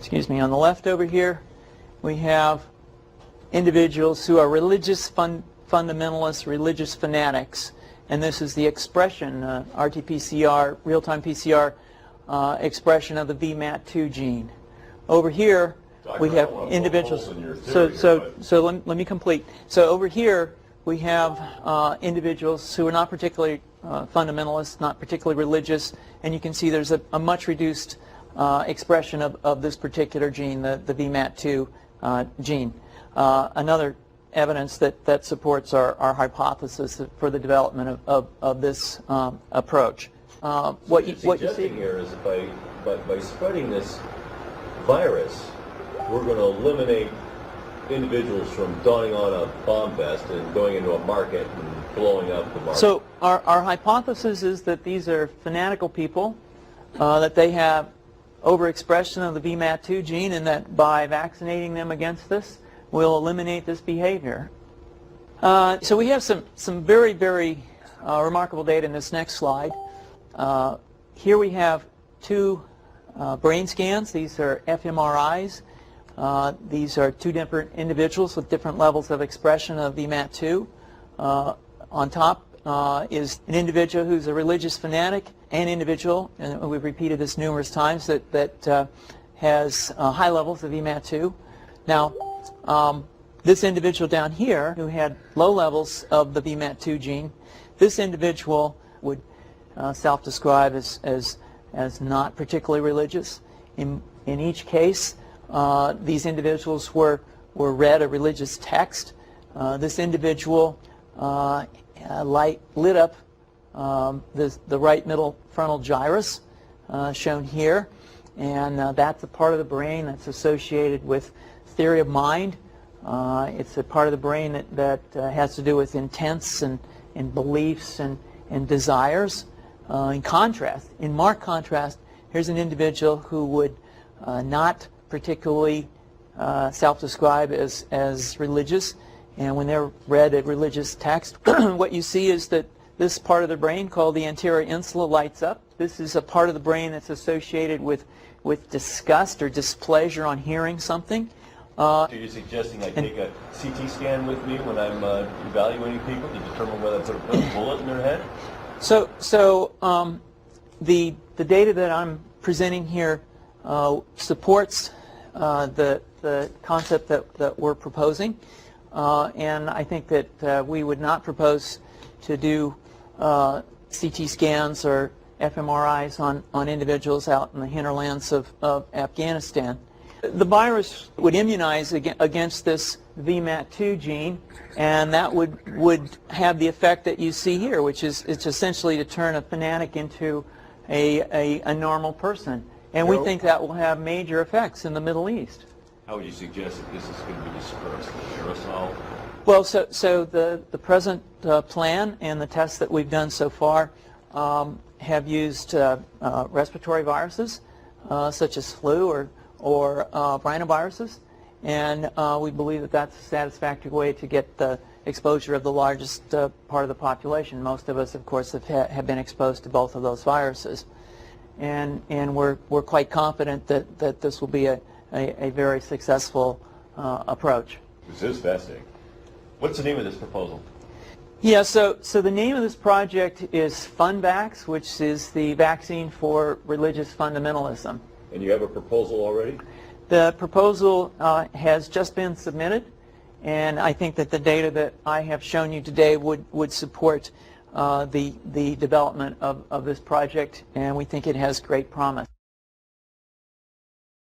excuse me, on the left over here, we have individuals who are religious fundamentalists, religious fanatics, and this is the expression, RT-PCR, real-time PCR expression of the VMAT2 gene. Over here, we have individuals. So let me complete. So over here, we have individuals who are not particularly fundamentalists, not particularly religious, and you can see there's a much reduced expression of this particular gene, the VMAT2 gene. Another evidence that supports our hypothesis for the development of this approach. What you see here is by spreading this virus, we're going to eliminate individuals from donning on a bomb vest and going into a market and blowing up the market. So our hypothesis is that these are fanatical people, that they have overexpression of the VMAT2 gene, and that by vaccinating them against this, we'll eliminate this behavior. So we have some very, very remarkable data in this next slide. Here we have two brain scans. These are fMRIs. These are two different individuals with different levels of expression of VMAT2. On top is an individual who's a religious fanatic, an individual, and we've repeated this numerous times, that has high levels of VMAT2. Now, this individual down here who had low levels of the VMAT2 gene, this individual would self-describe as not particularly religious. In each case, these individuals were read a religious text. This individual lit up the right middle frontal gyrus, shown here, and that's a part of the brain that's associated with theory of mind. It's a part of the brain that has to do with intents and beliefs and desires. In marked contrast, here's an individual who would not particularly self-describe as religious, and when they're read a religious text, what you see is that this part of the brain called the anterior insula lights up. This is a part of the brain that's associated with disgust or displeasure on hearing something. So you're suggesting I take a CT scan with me when I'm evaluating people to determine whether I put a bullet in their head? So the data that I'm presenting here supports the concept that we're proposing, and I think that we would not propose to do CT scans or fMRIs on individuals out in the hinterlands of Afghanistan. The virus would immunize against this VMAT2 gene, and that would have the effect that you see here, which is it's essentially to turn a fanatic into a normal person. And we think that will have major effects in the Middle East. How would you suggest that this is going to be dispersed? Aerosol? Well, so the present plan and the tests that we've done so far have used respiratory viruses such as flu or rhinoviruses, and we believe that that's a satisfactory way to get the exposure of the largest part of the population. Most of us, of course, have been exposed to both of those viruses, and we're quite confident that this will be a very successful approach. This is fascinating. What's the name of this proposal? Yeah, so the name of this project is FunVax, which is the vaccine for religious fundamentalism. And you have a proposal already? The proposal has just been submitted, and I think that the data that I have shown you today would support the development of this project, and we think it has great promise.